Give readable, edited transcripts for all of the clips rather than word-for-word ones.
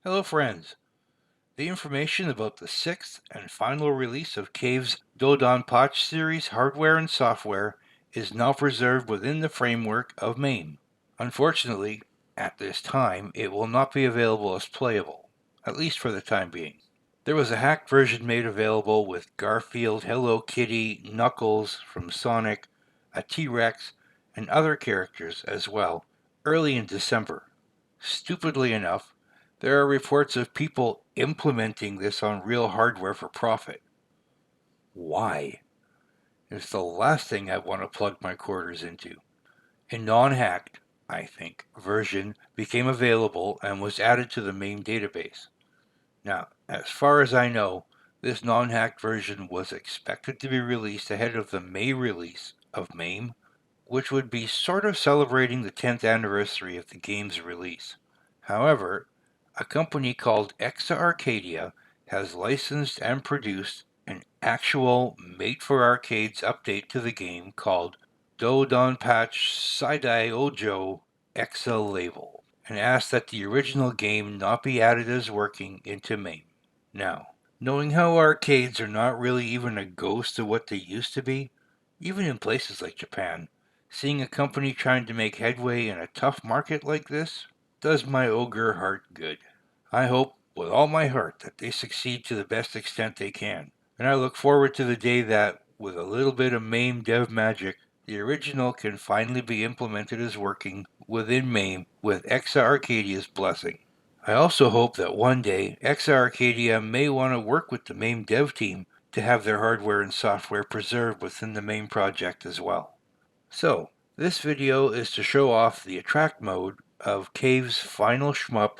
Hello friends! The information about the sixth and final release of Cave's DoDonPachi series hardware and software is now preserved within the framework of MAME. Unfortunately, at this time, it will not be available as playable, at least for the time being. There was a hacked version made available with Garfield, Hello Kitty, Knuckles from Sonic, a T-Rex, and other characters as well, early in December. Stupidly enough, there are reports of people implementing this on real hardware for profit. Why? It's the last thing I want to plug my quarters into. A non-hacked, I think, version became available and was added to the MAME database. Now, as far as I know, this non-hacked version was expected to be released ahead of the May release of MAME, which would be sort of celebrating the 10th anniversary of the game's release. However, a company called EXA Arcadia has licensed and produced an actual made-for-arcades update to the game called DoDonPachi SaiDaiOuJou EXA Label, and asked that the original game not be added as working into MAME. Now, knowing how arcades are not really even a ghost of what they used to be, even in places like Japan, seeing a company trying to make headway in a tough market like this does my ogre heart good. I hope with all my heart that they succeed to the best extent they can, and I look forward to the day that, with a little bit of MAME dev magic, the original can finally be implemented as working within MAME with Exa Arcadia's blessing. I also hope that one day Exa Arcadia may want to work with the MAME dev team to have their hardware and software preserved within the MAME project as well. So, this video is to show off the attract mode of Cave's final shmup,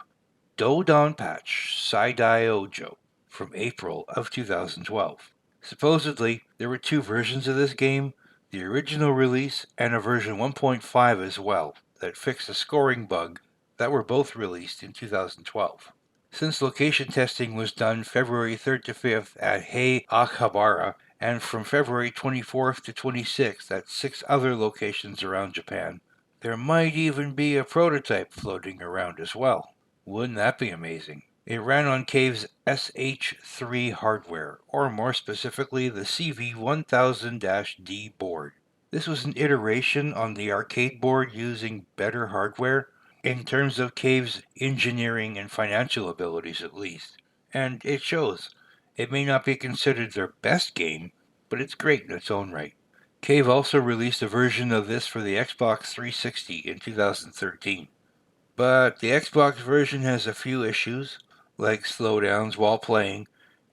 DoDonPachi SaiDaiOuJou, from April of 2012. Supposedly, there were two versions of this game, the original release and a version 1.5 as well, that fixed a scoring bug that were both released in 2012. Since location testing was done February 3rd to 5th at Hey Akihabara, and from February 24th to 26th at 6 other locations around Japan, there might even be a prototype floating around as well. Wouldn't that be amazing? It ran on Cave's SH3 hardware, or more specifically the CV1000-D board. This was an iteration on the arcade board using better hardware, in terms of Cave's engineering and financial abilities at least. And it shows. It may not be considered their best game, but it's great in its own right. Cave also released a version of this for the Xbox 360 in 2013. But the Xbox version has a few issues, like slowdowns while playing,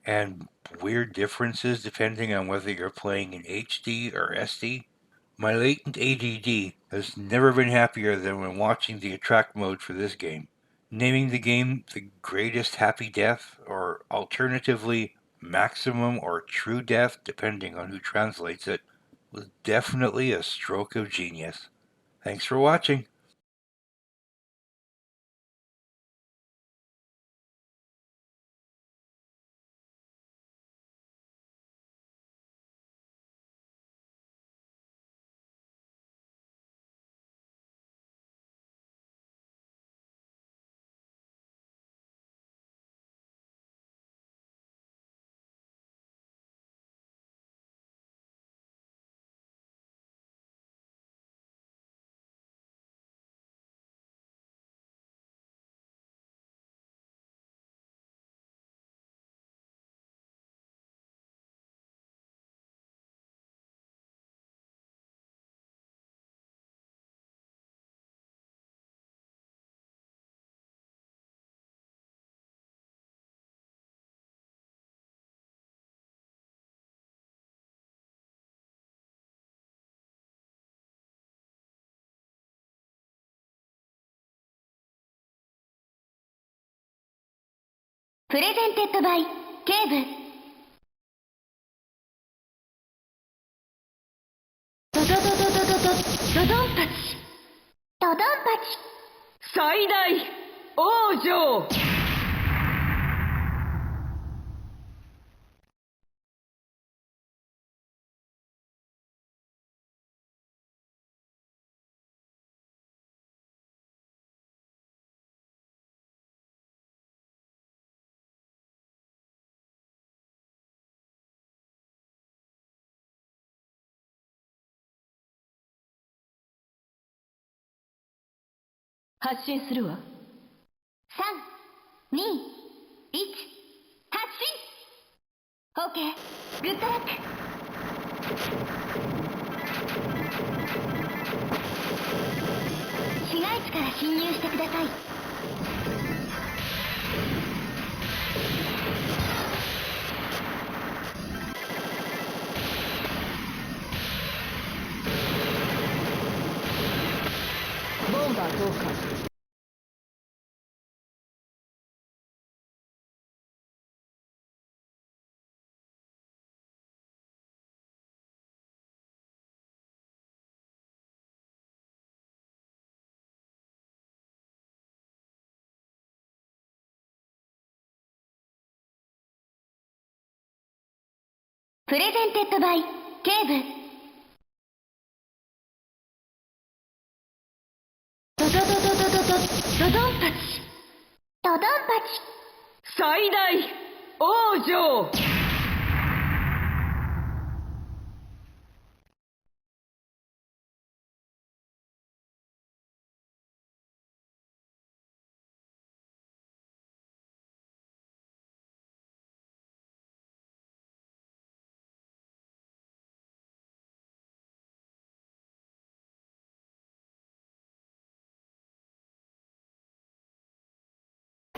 and weird differences depending on whether you're playing in HD or SD. My latent ADD has never been happier than when watching the attract mode for this game. Naming the game the greatest happy death, or alternatively maximum or true death, depending on who translates it, was definitely a stroke of genius. Thanks for watching. Presented by Cave. DoDonPachi SaiDaiOuJou. 発進するわ。3、2、1、発進。 OK、グッドラック。市街地から侵入してください。ボンバー投下。プレゼンテッドバイ警部。ドドドドドドドドドンパチ。ドドンパチ最大往生。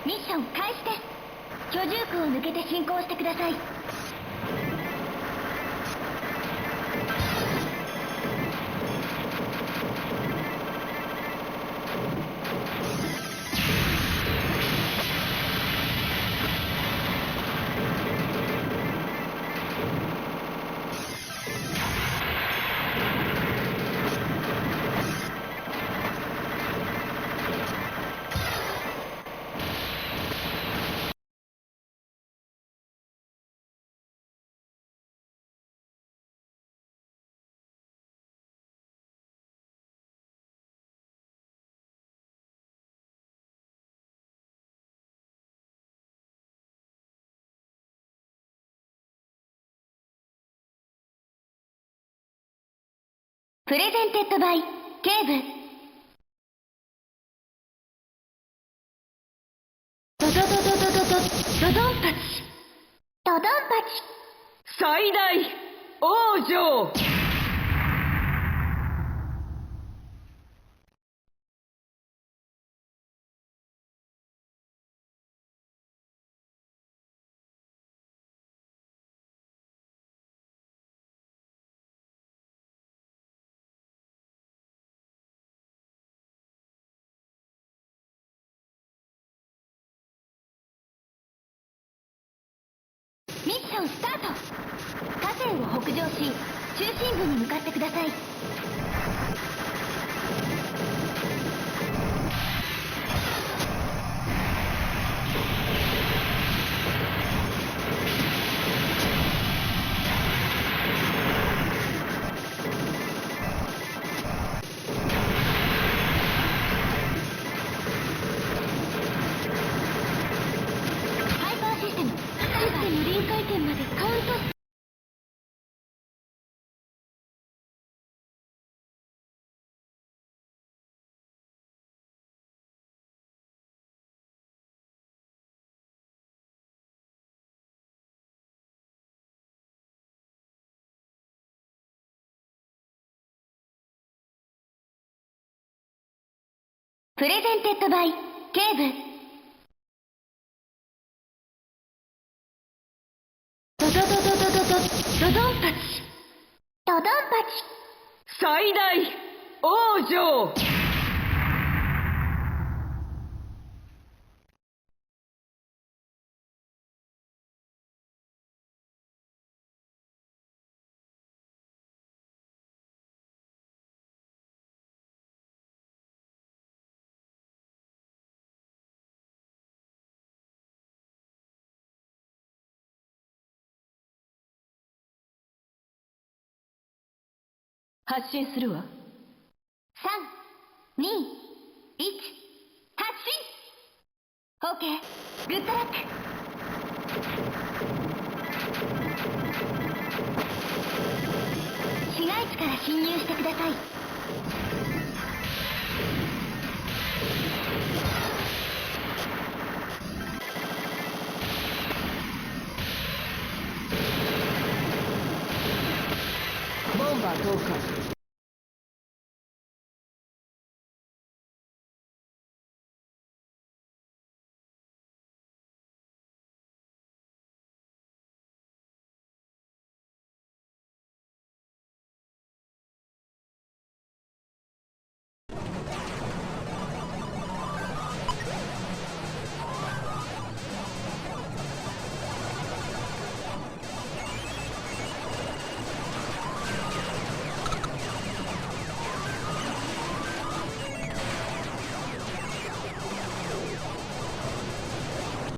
ミッション開始です。居住区を抜けて進行してください。プレゼンテッドバイ警部。ドドドドドドドドドンパチ。ドドンパチ最大往生。ミッションスタート。河川を北上し、中心部に向かってください。ハイパーシステム臨界点までカウント。プレゼンテッドバイ警部。ドドドドドドドドドンパチ。ドドンパチ最大往生。発進するわ。3、2、1、発進。 OK、グッドラック。市街地から侵入してください。